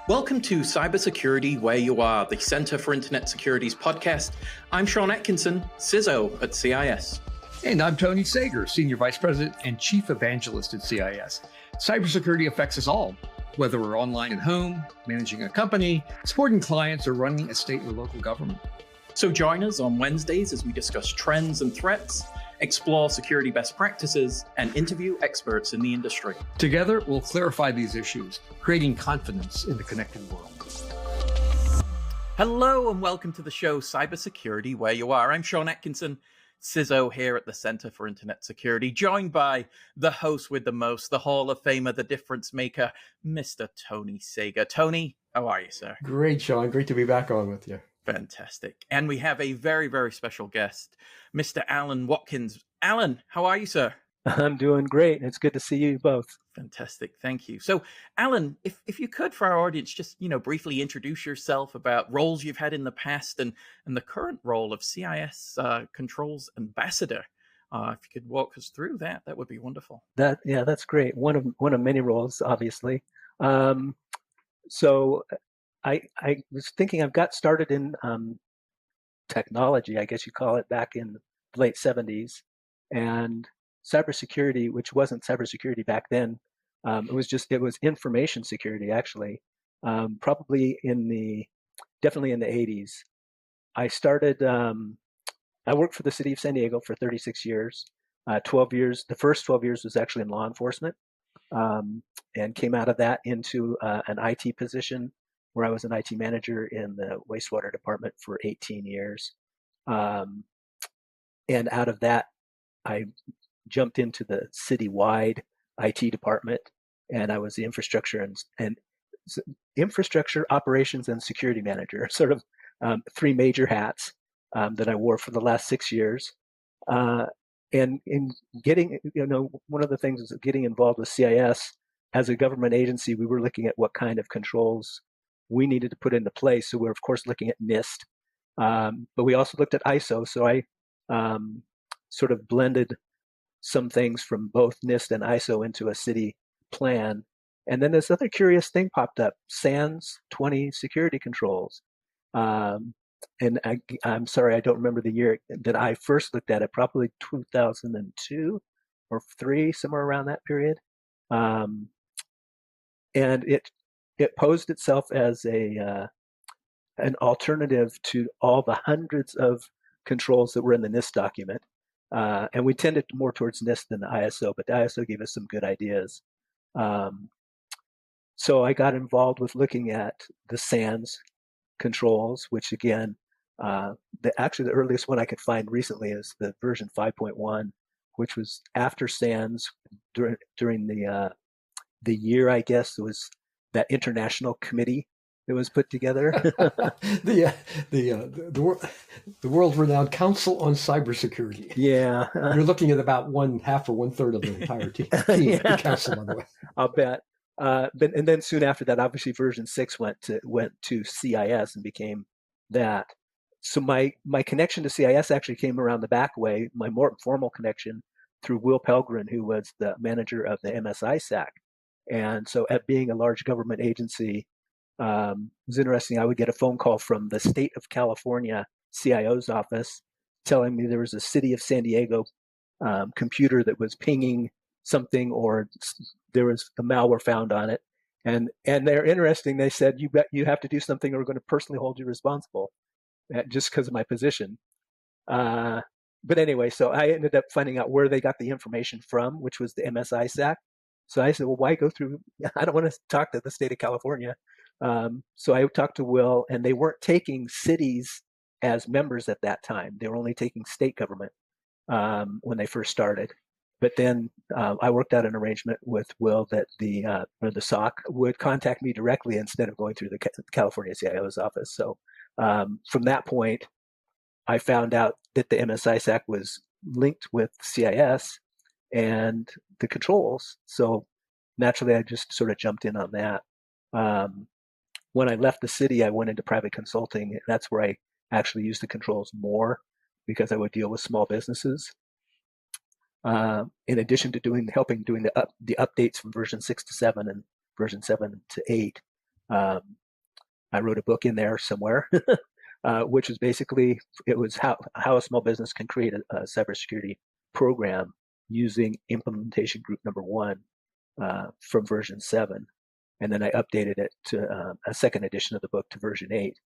Welcome to Cybersecurity Where You Are, the Center for Internet Security's podcast. I'm Sean Atkinson, CISO at CIS. And I'm Tony Sager, Senior Vice President and Chief Evangelist at CIS. Cybersecurity affects us all, whether we're online at home, managing a company, supporting clients, or running a state or local government. So join us on Wednesdays as we discuss trends and threats, explore security best practices, and interview experts in the industry. Together, we'll clarify these issues, creating confidence in the connected world. Hello and welcome to the show Cybersecurity Where You Are. I'm Sean Atkinson, CISO here at the Center for Internet Security, joined by the host with the most, the Hall of Famer, the difference maker, Mr. Tony Sager. Tony, how are you, sir? Great, Sean. Great to be back on with you. Fantastic. And we have a very, very special guest, Mr. Alan Watkins. Alan, how are you, sir? I'm doing great. It's good to see you both. Fantastic. Thank you. So, Alan, if you could, for our audience, just, briefly introduce yourself about roles you've had in the past and the current role of CIS Controls Ambassador. If you could walk us through that would be wonderful. That's great. One of many roles, obviously. So I was thinking I've got started in technology, I guess you call it, back in the late 70s. And cybersecurity, which wasn't cybersecurity back then, it was information security, actually, definitely in the 80s. I started, I worked for the city of San Diego for 36 years. 12 years, the first 12 years was actually in law enforcement, and came out of that into an IT position where I was an IT manager in the wastewater department for 18 years. And out of that, I jumped into the citywide IT department, and I was the infrastructure and infrastructure operations and security manager, sort of three major hats that I wore for the last 6 years. And in getting, one of the things is getting involved with CIS as a government agency, we were looking at what kind of controls we needed to put into place. So we're, of course, looking at NIST, but we also looked at ISO. So I sort of blended some things from both NIST and ISO into a city plan. And then this other curious thing popped up, SANS 20 security controls. And I'm sorry, I don't remember the year that I first looked at it, probably 2002 or 3, somewhere around that period. And it posed itself as an alternative to all the hundreds of controls that were in the NIST document. And we tended more towards NIST than the ISO, but the ISO gave us some good ideas. So I got involved with looking at the SANS controls, which again, the earliest one I could find recently is the version 5.1, which was after SANS during the year, I guess. It was that international committee that was put together. the world-renowned Council on Cybersecurity. Yeah. You're looking at about 1/2 or 1/3 of the entire team. Yeah. The council, by the way. I'll bet. And then soon after that, obviously version 6 went to CIS and became that. So my connection to CIS actually came around the back way, my more formal connection through Will Pelgrin, who was the manager of the MSI SAC. And so at being a large government agency, it was interesting. I would get a phone call from the state of California CIO's office telling me there was a city of San Diego computer that was pinging something, or there was a malware found on it. And they're interesting. They said, you have to do something or we're going to personally hold you responsible, just because of my position. But anyway, so I ended up finding out where they got the information from, which was the MSI SAC. So I said, well, why go through? I don't want to talk to the state of California. So I talked to Will, and they weren't taking cities as members at that time. They were only taking state government when they first started. But then I worked out an arrangement with Will that the SOC would contact me directly instead of going through the California CIO's office. So from that point, I found out that the MSI SAC was linked with CIS and the controls. So naturally, I just sort of jumped in on that. When I left the city, I went into private consulting. That's where I actually used the controls more because I would deal with small businesses. In addition to helping doing the updates from version 6 to 7 and version 7 to 8, I wrote a book in there somewhere, which was basically, it was how a small business can create a cybersecurity program using implementation group number 1 from version 7. And then I updated it to a second edition of the book to version 8.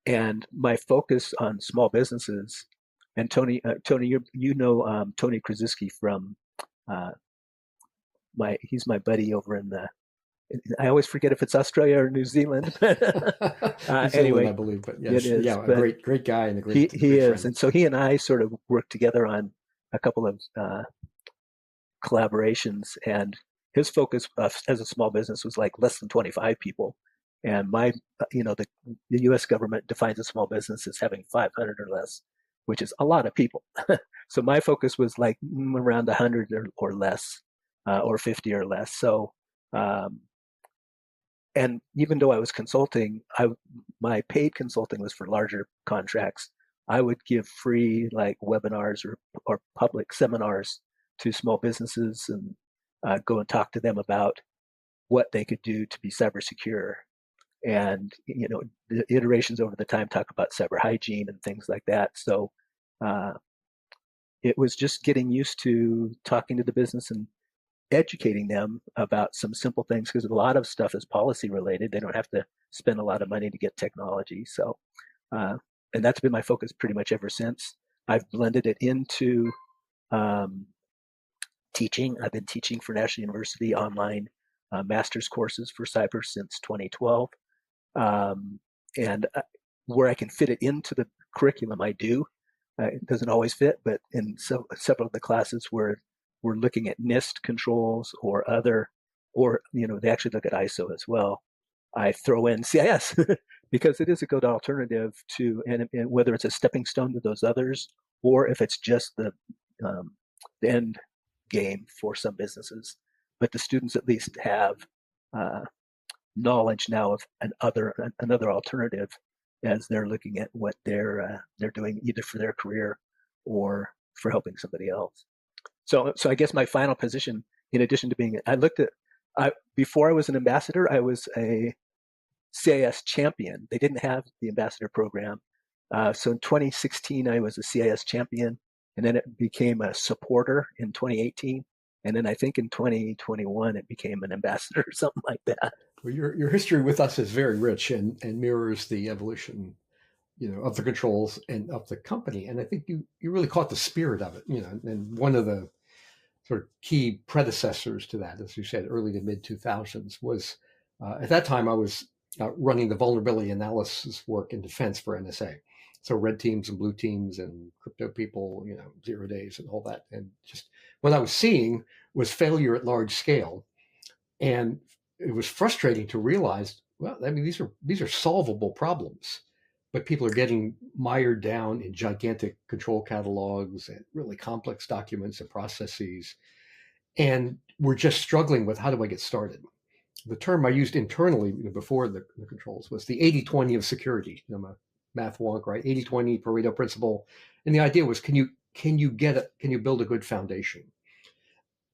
And my focus on small businesses, and Tony, you know Tony Krzyzewski from he's my buddy over in I always forget if it's Australia or New Zealand. Anyway, I believe, but yes, it is, yeah, a great guy and a great he is, friend. And so he and I sort of worked together on a couple of collaborations, and his focus as a small business was like less than 25 people, and the U.S. government defines a small business as having 500 or less, which is a lot of people. So my focus was like around 100 or less, or 50 or less. So. And even though I was consulting, my paid consulting was for larger contracts. I would give free like webinars or public seminars to small businesses and go and talk to them about what they could do to be cyber secure. And the iterations over the time talk about cyber hygiene and things like that. So it was just getting used to talking to the business and educating them about some simple things, because a lot of stuff is policy related. They don't have to spend a lot of money to get technology. So, and that's been my focus pretty much ever since. I've blended it into teaching. I've been teaching for National University online master's courses for cyber since 2012. And where I can fit it into the curriculum, I do. It doesn't always fit, but in several of the classes where we're looking at NIST controls or they actually look at ISO as well, I throw in CIS because it is a good alternative to, and whether it's a stepping stone to those others, or if it's just the end game for some businesses. But the students at least have knowledge now of another alternative as they're looking at what they're doing either for their career or for helping somebody else. So I guess my final position, in addition to being, before I was an ambassador, I was a CIS champion. They didn't have the ambassador program. So in 2016, I was a CIS champion, and then it became a supporter in 2018. And then I think in 2021, it became an ambassador or something like that. Well, your history with us is very rich and mirrors the evolution, of the controls and of the company. And I think you really caught the spirit of it, and one of the sort of key predecessors to that, as you said, early to mid 2000s was, at that time I was running the vulnerability analysis work in defense for NSA. So red teams and blue teams and crypto people, 0 days and all that. And just what I was seeing was failure at large scale. And it was frustrating to realize, well, I mean, these are solvable problems, but people are getting mired down in gigantic control catalogs and really complex documents and processes. And we're just struggling with, how do I get started? The term I used internally before the controls was the 80-20 of security. I'm a math wonk, right? 80-20 Pareto principle. And the idea was, can you build a good foundation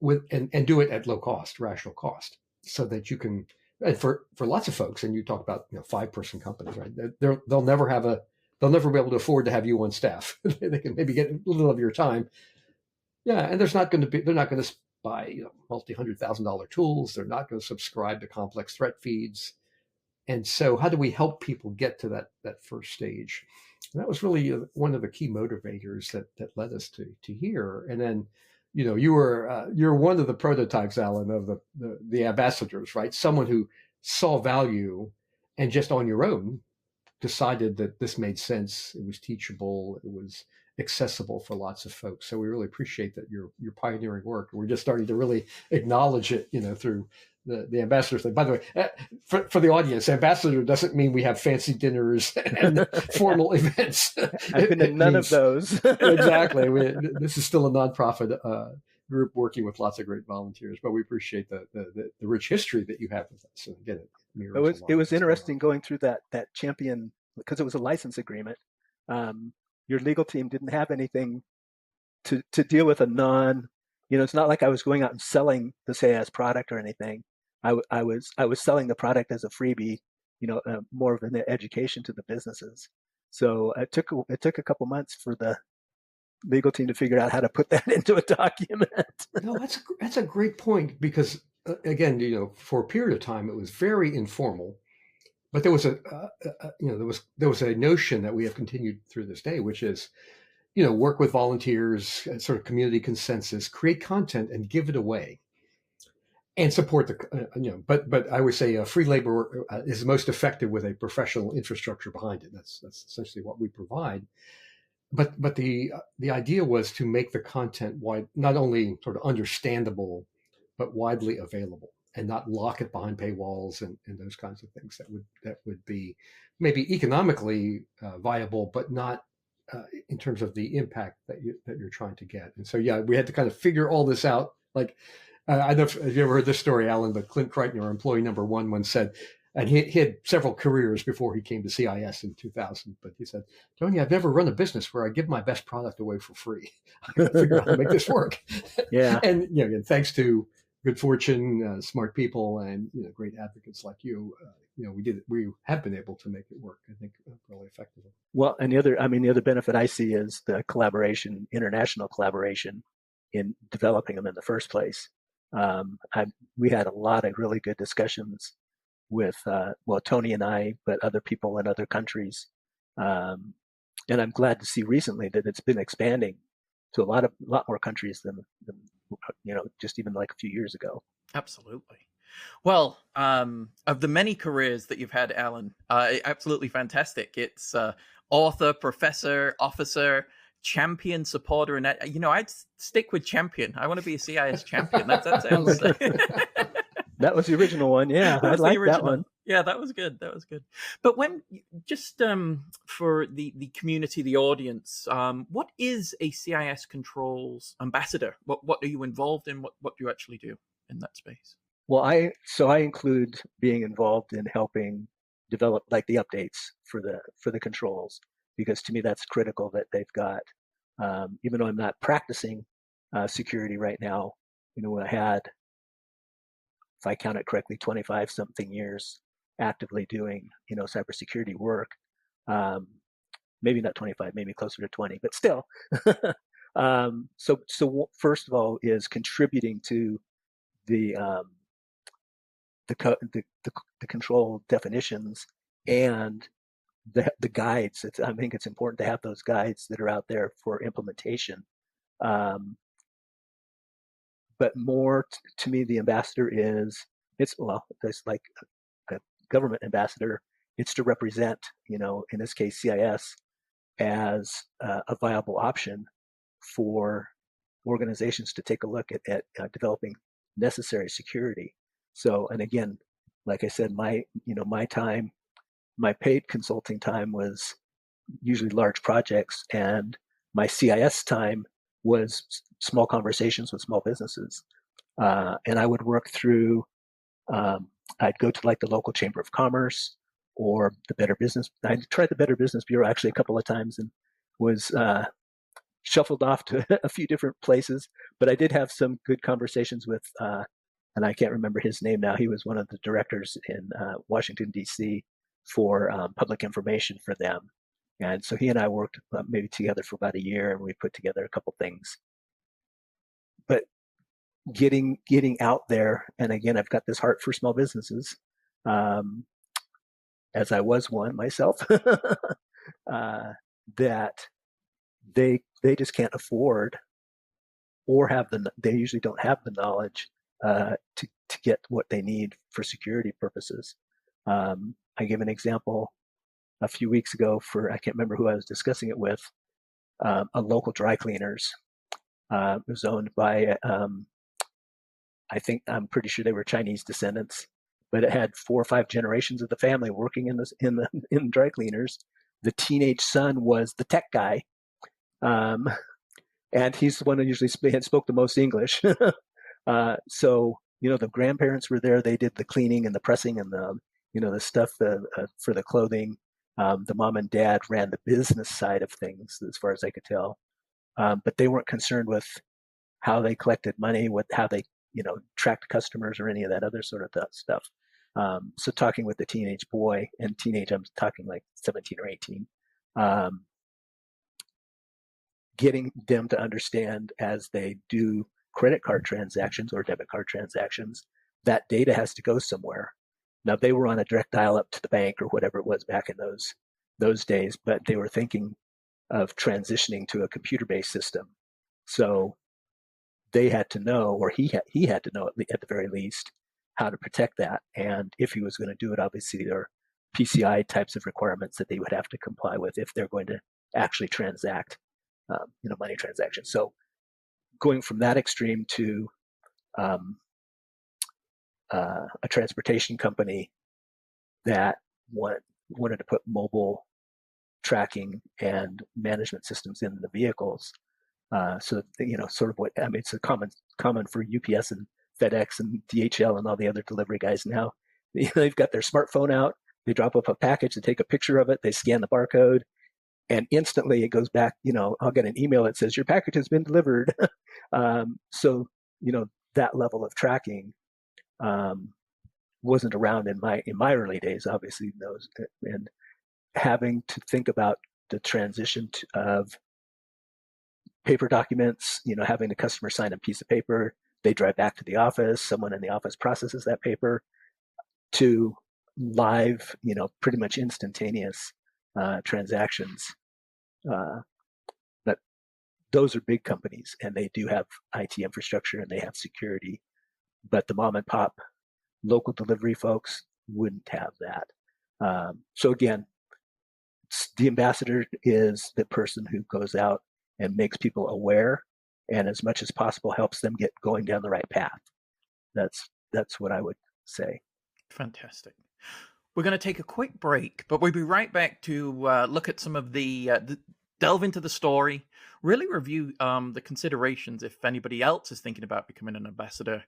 and do it at low cost, rational cost, so that you can, and for lots of folks, and you talk about 5-person companies, right? They'll never be able to afford to have you on staff. They can maybe get a little of your time. Yeah, and they're not going to buy multi-$100,000 tools. They're not going to subscribe to complex threat feeds. And so, how do we help people get to that first stage? And that was really one of the key motivators that led us to here. And then, you're one of the prototypes, Alan, of the ambassadors, right? Someone who saw value and just on your own decided that this made sense. It was teachable. It was accessible for lots of folks. So we really appreciate that your pioneering work. We're just starting to really acknowledge it, through the ambassador thing. By the way, for the audience, ambassador doesn't mean we have fancy dinners and formal events. I've been in none of those. Exactly. This is still a nonprofit group working with lots of great volunteers, but we appreciate the rich history that you have with us. So again, it was interesting going through that champion, because it was a license agreement. Your legal team didn't have anything to deal with a it's not like I was going out and selling the CIS product or anything. I was selling the product as a freebie, more of an education to the businesses. So it took a couple months for the legal team to figure out how to put that into a document. No, that's a great point because again, for a period of time it was very informal, but there was there was a notion that we have continued through this day, which is work with volunteers, sort of community consensus, create content and give it away, and support the But I would say free labor is most effective with a professional infrastructure behind it. That's essentially what we provide. But the idea was to make the content wide, not only sort of understandable, but widely available, and not lock it behind paywalls and those kinds of things that would be maybe economically viable, but not in terms of the impact that you're trying to get. And so we had to kind of figure all this out. Like I don't know if you ever heard this story, Alan, but Clint Crichton, our employee number one, once said. And he had several careers before he came to CIS in 2000. But he said, Tony, I've never run a business where I give my best product away for free. I got to figure out how to make this work. Yeah. And, again, thanks to good fortune, smart people, and, great advocates like you, we have been able to make it work, I think, really effectively. Well, and the other benefit I see is the collaboration, international collaboration in developing them in the first place. We had a lot of really good discussions with Tony and I, but other people in other countries, and I'm glad to see recently that it's been expanding to a lot more countries than just even like a few years ago. Absolutely. Well, of the many careers that you've had, Alan, absolutely fantastic. It's author, professor, officer, champion, supporter, and I'd stick with champion. I want to be a CIS champion. That sounds. That was the original one. Yeah, I like that one. Yeah, that was good. But when just for the community, the audience, what is a CIS Controls Ambassador? What are you involved in? What do you actually do in that space? Well, I include being involved in helping develop like the updates for the controls, because to me that's critical that they've got. Even though I'm not practicing security right now, I had, if I count it correctly, 25 something years actively doing, cybersecurity work. Maybe not 25, maybe closer to 20, but still. So first of all is contributing to the control definitions and the guides. I think it's important to have those guides that are out there for implementation. But more to me, the ambassador it's like a government ambassador. It's to represent, in this case, CIS as a viable option for organizations to take a look at developing necessary security. So, and again, like I said, my time, my paid consulting time was usually large projects, and my CIS time was small conversations with small businesses. And I would work through, I'd go to like the local chamber of commerce or the Better Business. I tried the Better Business Bureau actually a couple of times and was shuffled off to a few different places. But I did have some good conversations with, and I can't remember his name now. He was one of the directors in Washington, D.C. for public information for them. And so he and I worked maybe together for about a year, and we put together a couple things. But getting out there, and again, I've got this heart for small businesses, as I was one myself, that they just can't afford or they usually don't have the knowledge to get what they need for security purposes. I give an example. A few weeks ago I can't remember who I was discussing it with, a local dry cleaners. It was owned by, I'm pretty sure they were Chinese descendants, but it had 4 or 5 generations of the family working in dry cleaners. The teenage son was the tech guy, and he's the one who usually spoke the most English. So the grandparents were there. They did the cleaning and the pressing and the stuff for the clothing. The mom and dad ran the business side of things, as far as I could tell. But they weren't concerned with how they collected money, how they tracked customers or any of that other sort of stuff. So talking with the teenage boy, and teenage, I'm talking like 17 or 18, getting them to understand as they do credit card transactions or debit card transactions, that data has to go somewhere. Now, they were on a direct dial up to the bank or whatever it was back in those days, but they were thinking of transitioning to a computer-based system. So they had to know, or he had to know at the very least, how to protect that. And if he was going to do it, obviously there are PCI types of requirements that they would have to comply with if they're going to actually transact, money transactions. So going from that extreme to a transportation company that wanted to put mobile tracking and management systems in the vehicles. So sort of what I mean, it's a common for UPS and FedEx and DHL and all the other delivery guys now. They've got their smartphone out. They drop up a package, they take a picture of it, they scan the barcode, and instantly it goes back. I'll get an email that says your package has been delivered. So that level of tracking wasn't around in my early days, obviously. And having to think about the transition of paper documents, having the customer sign a piece of paper, they drive back to the office, someone in the office processes that paper, to live, pretty much instantaneous transactions. But those are big companies, and they do have IT infrastructure and they have security. But the mom and pop local delivery folks wouldn't have that. So again, the ambassador is the person who goes out and makes people aware, and as much as possible helps them get going down the right path. That's what I would say. Fantastic. We're going to take a quick break, but we'll be right back to look at some of the delve into the story, really review the considerations if anybody else is thinking about becoming an ambassador,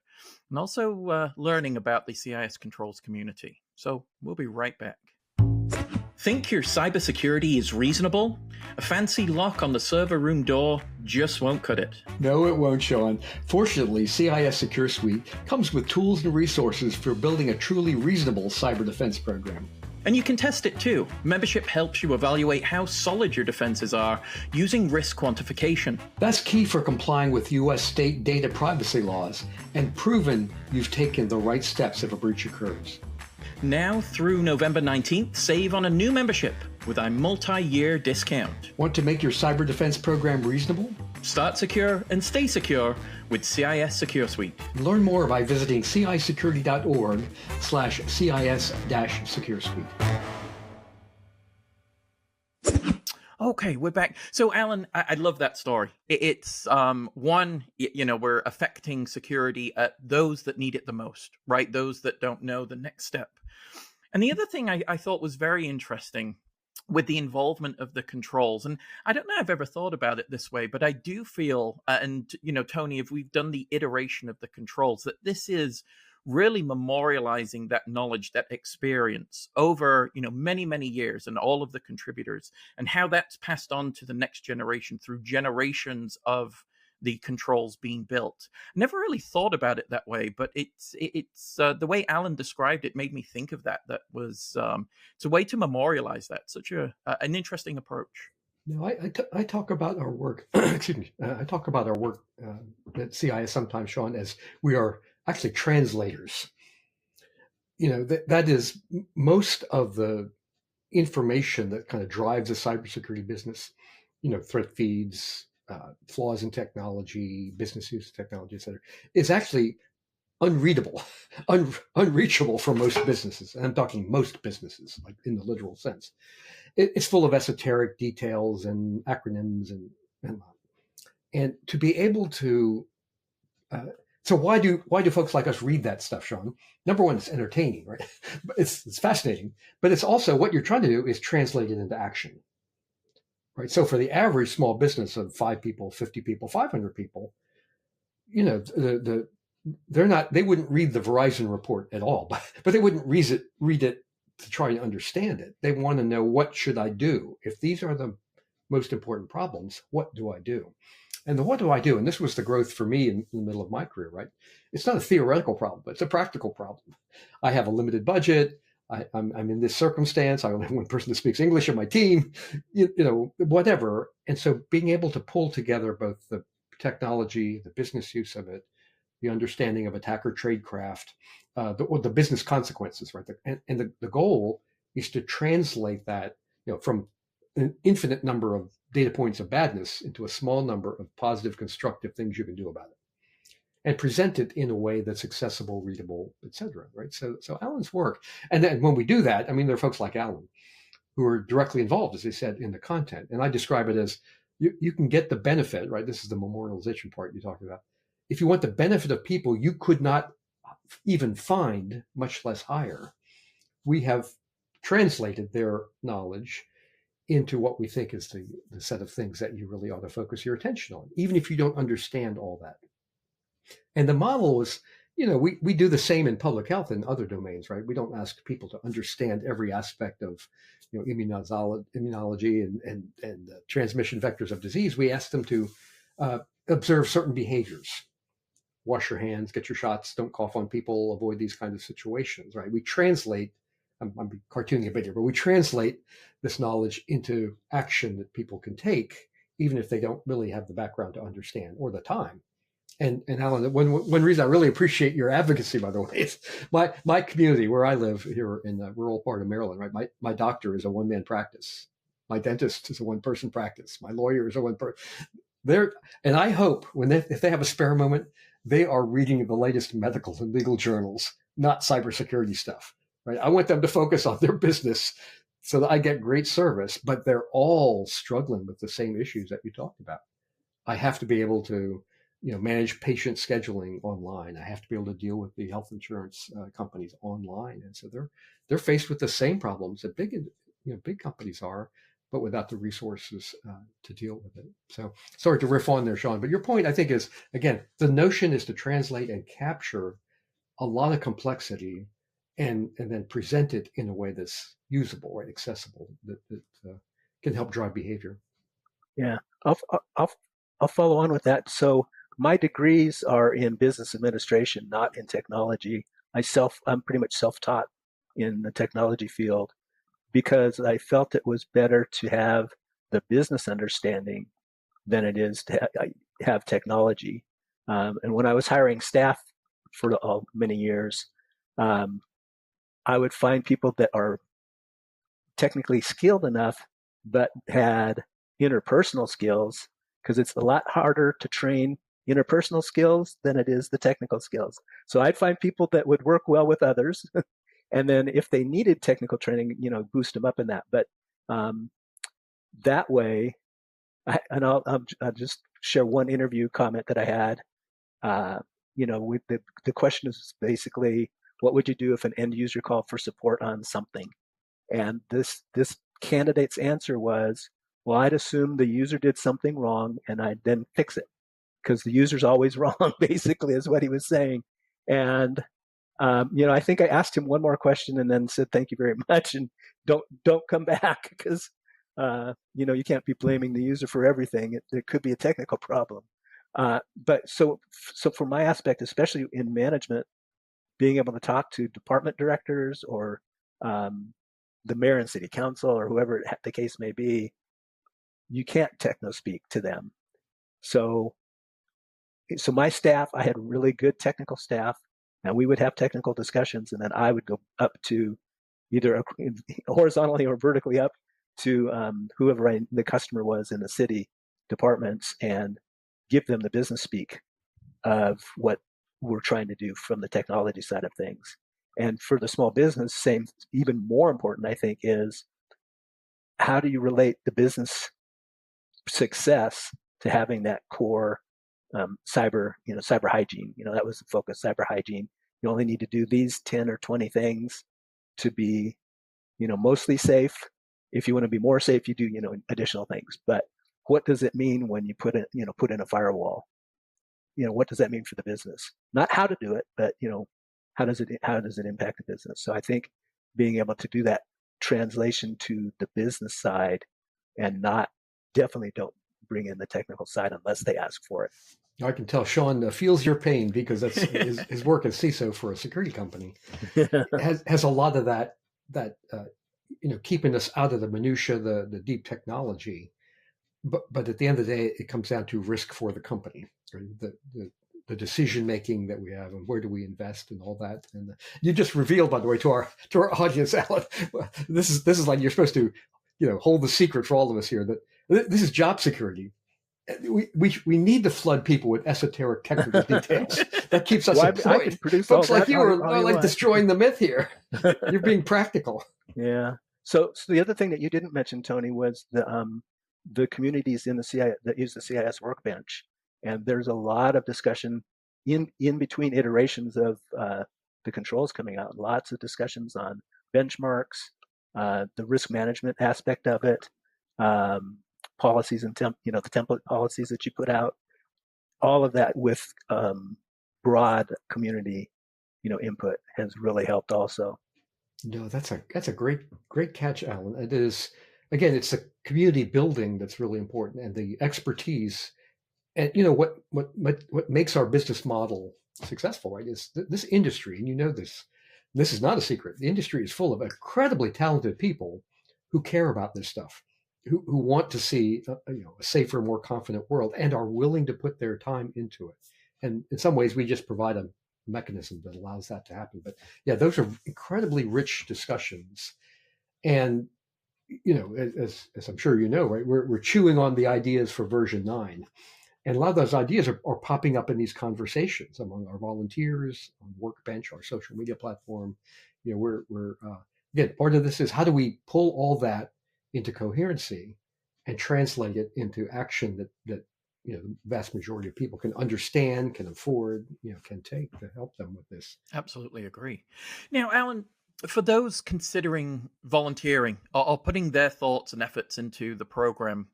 and also learning about the CIS Controls community. So we'll be right back. Think your cybersecurity is reasonable? A fancy lock on the server room door just won't cut it. No, it won't, Sean. Fortunately, CIS Secure Suite comes with tools and resources for building a truly reasonable cyber defense program. And you can test it too. Membership helps you evaluate how solid your defenses are using risk quantification. That's key for complying with U.S. state data privacy laws and proven you've taken the right steps if a breach occurs. Now through November 19th, save on a new membership with a multi-year discount. Want to make your cyber defense program reasonable? Start secure and stay secure with CIS Secure Suite. Learn more by visiting cisecurity.org/CIS-Secure Suite. Okay, we're back. So, Alan, I love that story. It's one, we're affecting security at those that need it the most, right? Those that don't know the next step. And the other thing I thought was very interesting with the involvement of the controls, and I don't know if I've ever thought about it this way, but I do feel, Tony, if we've done the iteration of the controls, that this is really memorializing that knowledge, that experience over, many, many years, and all of the contributors, and how that's passed on to the next generation through generations of the controls being built. Never really thought about it that way, but it's the way Alan described it made me think of that. That was it's a way to memorialize that. Such an interesting approach. No, I talk about our work. Excuse me. I talk about our work at CIS sometimes, Sean, as we are actually translators. That is most of the information that kind of drives the cybersecurity business. Threat feeds, flaws in technology, business use of technology, et cetera, is actually unreadable, unreachable for most businesses. And I'm talking most businesses, like in the literal sense. It's full of esoteric details and acronyms and to be able to. So why do folks like us read that stuff, Sean? Number one, it's entertaining, right? It's fascinating, but it's also what you're trying to do is translate it into action, right? So for the average small business of 5 people, 50 people, 500 people, they wouldn't read the Verizon report at all, but they wouldn't read it to try and understand it. They want to know, what should I do? If these are the most important problems, what do I do? And the what do I do? And this was the growth for me in the middle of my career, right? It's not a theoretical problem, but it's a practical problem. I have a limited budget. I'm in this circumstance. I only have one person that speaks English on my team, whatever. And so being able to pull together both the technology, the business use of it, the understanding of attacker tradecraft, the business consequences, right? And the goal is to translate that, from an infinite number of data points of badness into a small number of positive, constructive things you can do about it, and present it in a way that's accessible, readable, et cetera, right? So Alan's work, and then when we do that, I mean, there are folks like Alan who are directly involved, as I said, in the content, and I describe it as you can get the benefit, right? This is the memorialization part you talked about. If you want the benefit of people you could not even find, much less hire, we have translated their knowledge into what we think is the set of things that you really ought to focus your attention on, even if you don't understand all that. And the model is, we do the same in public health and other domains, right? We don't ask people to understand every aspect of, immunology and transmission vectors of disease. We ask them to observe certain behaviors. Wash your hands, get your shots, don't cough on people, avoid these kinds of situations, right? We translate, I'm cartooning a bit here, but we translate this knowledge into action that people can take, even if they don't really have the background to understand or the time. And Alan, one reason I really appreciate your advocacy, by the way, is my community where I live here in the rural part of Maryland, right? My doctor is a one-man practice. My dentist is a one-person practice. My lawyer is a one-person. And I hope if they have a spare moment, they are reading the latest medical and legal journals, not cybersecurity stuff, right? I want them to focus on their business so that I get great service, but they're all struggling with the same issues that you talked about. I have to be able to, manage patient scheduling online. I have to be able to deal with the health insurance companies online, and so they're faced with the same problems that big companies are, but without the resources to deal with it. So sorry to riff on there, Sean, but your point, I think, is, again, the notion is to translate and capture a lot of complexity and then present it in a way that's usable, right, accessible, that can help drive behavior. Yeah, I'll follow on with that. So my degrees are in business administration, not in technology. I'm pretty much self-taught in the technology field because I felt it was better to have the business understanding than it is to have technology. And when I was hiring staff for many years, I would find people that are technically skilled enough, but had interpersonal skills, because it's a lot harder to train interpersonal skills than it is the technical skills. So I'd find people that would work well with others. And then if they needed technical training, boost them up in that. But that way, I'll just share one interview comment that I had. With the question is basically, what would you do if an end user called for support on something? And this candidate's answer was, well, I'd assume the user did something wrong and I'd then fix it, because the user's always wrong, basically, is what he was saying. And I think I asked him one more question and then said, thank you very much, and don't come back, because you can't be blaming the user for everything. There could be a technical problem. But so for my aspect, especially in management, being able to talk to department directors or the mayor and city council or whoever the case may be, you can't techno speak to them. So my staff, I had really good technical staff, and we would have technical discussions, and then I would go up to either horizontally or vertically up to whoever the customer was in the city departments and give them the business speak of what we're trying to do from the technology side of things. And for the small business, even more important, I think, is how do you relate the business success to having that core cyber hygiene? That was the focus, cyber hygiene. You only need to do these 10 or 20 things to be, mostly safe. If you want to be more safe, you do, additional things. But what does it mean when you put in a firewall? What does that mean for the business? Not how to do it, but how does it impact the business? So I think being able to do that translation to the business side and definitely don't bring in the technical side unless they ask for it. I can tell Sean feels your pain because that's his work as CISO for a security company has a lot of that keeping us out of the minutia, the deep technology. But at the end of the day, it comes down to risk for the company, right? The decision making that we have, and where do we invest, and all that. And you just revealed, by the way, to our audience, Alan, this is like you're supposed to, hold the secret for all of us here that this is job security. We need to flood people with esoteric technical details. That keeps us employed. Folks like you are like destroying the myth here. You're being practical. Yeah. So the other thing that you didn't mention, Tony, was the communities in the CIS that use the CIS workbench, and there's a lot of discussion in between iterations of the controls coming out. Lots of discussions on benchmarks, the risk management aspect of it, policies and the template policies that you put out. All of that with broad community, input has really helped also. No, that's a great catch, Alan. It is. Again, it's the community building that's really important, and the expertise. And what makes our business model successful, right? Is this industry, and this is not a secret. The industry is full of incredibly talented people who care about this stuff, who want to see a safer, more confident world, and are willing to put their time into it. And in some ways, we just provide a mechanism that allows that to happen. But yeah, those are incredibly rich discussions, and as I'm sure right, we're chewing on the ideas for version 9, and a lot of those ideas are popping up in these conversations among our volunteers on Workbench, our social media platform. We're again, part of this is how do we pull all that into coherency and translate it into action that the vast majority of people can understand, can afford, can take to help them with this. Absolutely agree. Now, Alan, for those considering volunteering or putting their thoughts and efforts into the program,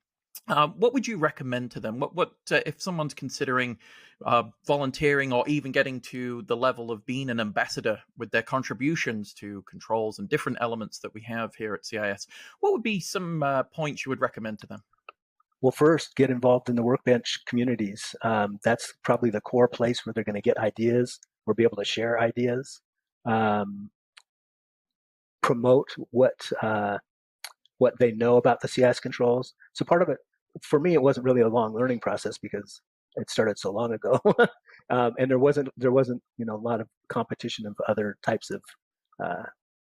what would you recommend to them? What if someone's considering volunteering or even getting to the level of being an ambassador with their contributions to controls and different elements that we have here at CIS? What would be some points you would recommend to them? Well, first, get involved in the Workbench communities. That's probably the core place where they're going to get ideas or be able to share ideas. Promote what they know about the CIS controls. So part of it, for me, it wasn't really a long learning process because it started so long ago, and there wasn't a lot of competition of other types of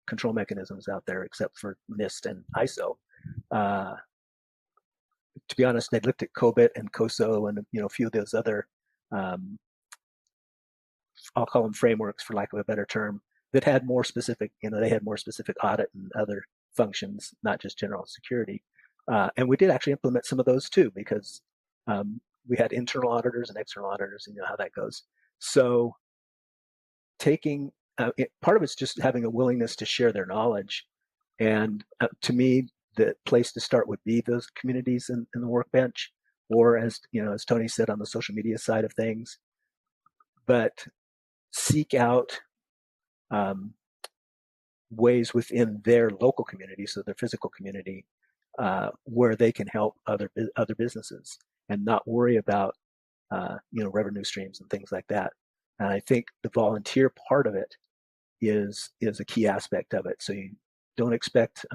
control mechanisms out there except for NIST and ISO. To be honest, I looked at COBIT and COSO and a few of those other, I'll call them frameworks for lack of a better term, that had more specific, they had more specific audit and other functions, not just general security. And we did actually implement some of those too, because we had internal auditors and external auditors, and you know how that goes. So taking, part of it's just having a willingness to share their knowledge. And to me, the place to start would be those communities in the Workbench, or as Tony said, on the social media side of things. But seek out ways within their local community, so their physical community, where they can help other businesses and not worry about revenue streams and things like that. And I think the volunteer part of it is a key aspect of it. So you don't expect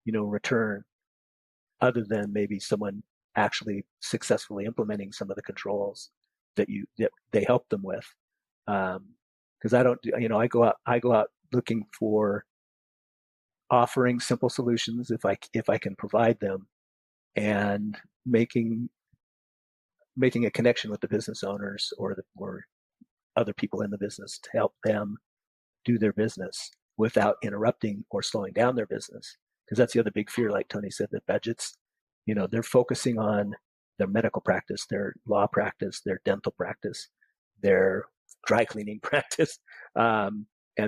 return other than maybe someone actually successfully implementing some of the controls that they help them with. Because I don't, I go out looking for offering simple solutions if I can provide them, and making a connection with the business owners or other people in the business to help them do their business without interrupting or slowing down their business. Because that's the other big fear, like Tony said, that budgets, they're focusing on their medical practice, their law practice, their dental practice, their dry cleaning practice, and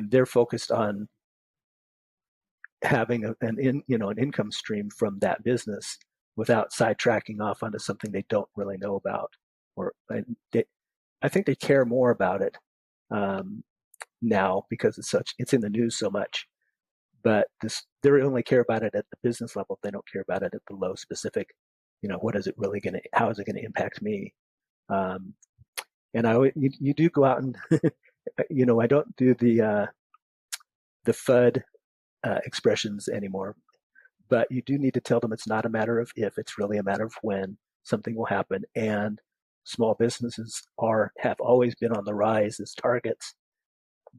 they're focused on having an income stream from that business without sidetracking off onto something they don't really know about. I think they care more about it now because it's in the news so much. But they only care about it at the business level. They don't care about it at the low specific what is it really how is it going to impact me? And you do go out and, I don't do the FUD expressions anymore, but you do need to tell them it's not a matter of if, it's really a matter of when something will happen. And small businesses have always been on the rise as targets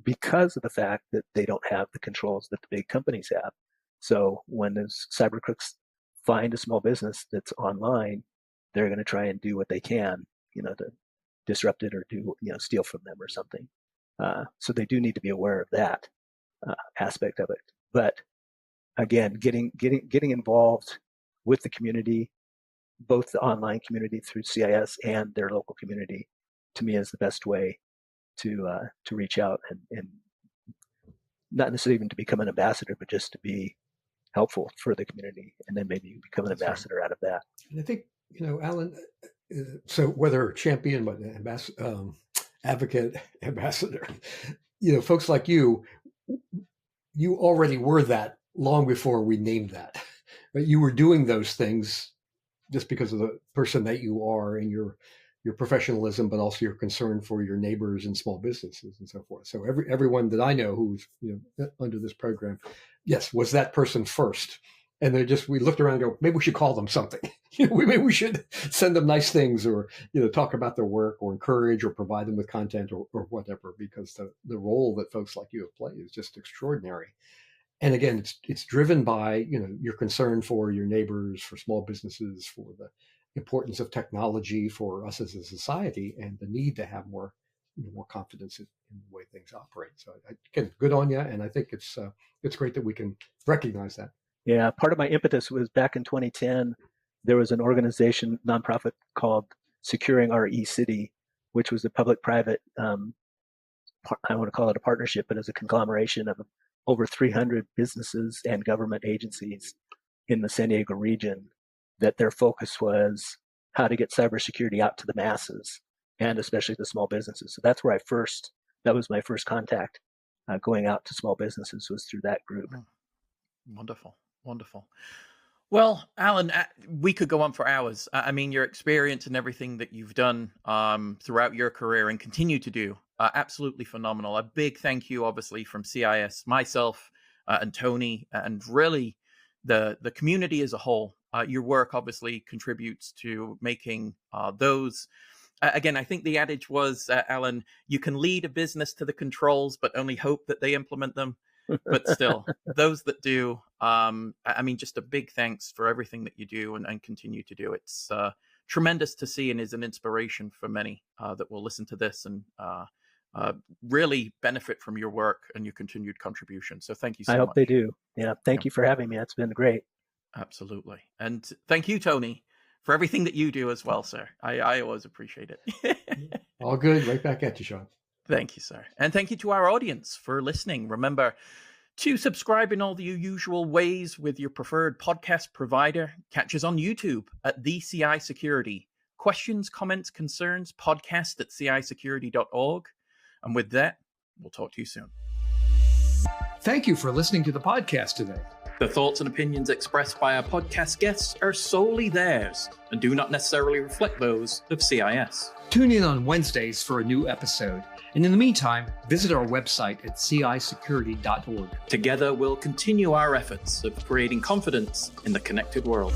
because of the fact that they don't have the controls that the big companies have. So when those cyber crooks find a small business that's online, they're going to try and do what they can, to disrupt it or steal from them or something. So they do need to be aware of that aspect of it. But again, getting involved with the community, both the online community through CIS and their local community, to me is the best way to reach out and not necessarily even to become an ambassador, but just to be helpful for the community, and then maybe you become an ambassador out of that. And I think, Alan, so whether champion, but advocate, ambassador, folks like you already were that long before we named that. But you were doing those things just because of the person that you are and your professionalism, but also your concern for your neighbors and small businesses and so forth. So everyone that I know who's under this program, yes, was that person first. And we looked around and go, maybe we should call them something. Maybe we should send them nice things, or talk about their work, or encourage, or provide them with content, or whatever, because the role that folks like you have played is just extraordinary. And again, it's driven by your concern for your neighbors, for small businesses, for the importance of technology for us as a society, and the need to have more confidence in the way things operate. So again, good on you, and I think it's great that we can recognize that. Yeah, part of my impetus was back in 2010. There was an organization, nonprofit, called Securing Our E-City, which was a public-private, I want to call it a partnership, but as a conglomeration of over 300 businesses and government agencies in the San Diego region, that their focus was how to get cybersecurity out to the masses, and especially the small businesses. So that's where that was my first contact going out to small businesses, was through that group. Wonderful. Wonderful. Well, Alan, we could go on for hours. I mean, your experience and everything that you've done throughout your career and continue to do, absolutely phenomenal. A big thank you, obviously, from CIS, myself, and Tony, and really the community as a whole. Your work obviously contributes to making those. Again, I think the adage was, Alan, you can lead a business to the controls, but only hope that they implement them. But still, those that do, I mean, just a big thanks for everything that you do and continue to do. It's tremendous to see, and is an inspiration for many that will listen to this and really benefit from your work and your continued contribution. So thank you so much. I hope they do. Yeah, thank you for having me. It's been great. Absolutely. And thank you, Tony, for everything that you do as well, sir. I always appreciate it. All good. Right back at you, Sean. Thank you, sir. And thank you to our audience for listening. Remember to subscribe in all the usual ways with your preferred podcast provider. Catch us on YouTube at the CI Security. Questions, comments, concerns, podcast at cisecurity.org. And with that, we'll talk to you soon. Thank you for listening to the podcast today. The thoughts and opinions expressed by our podcast guests are solely theirs and do not necessarily reflect those of CIS. Tune in on Wednesdays for a new episode. And in the meantime, visit our website at cisecurity.org. Together, we'll continue our efforts of creating confidence in the connected world.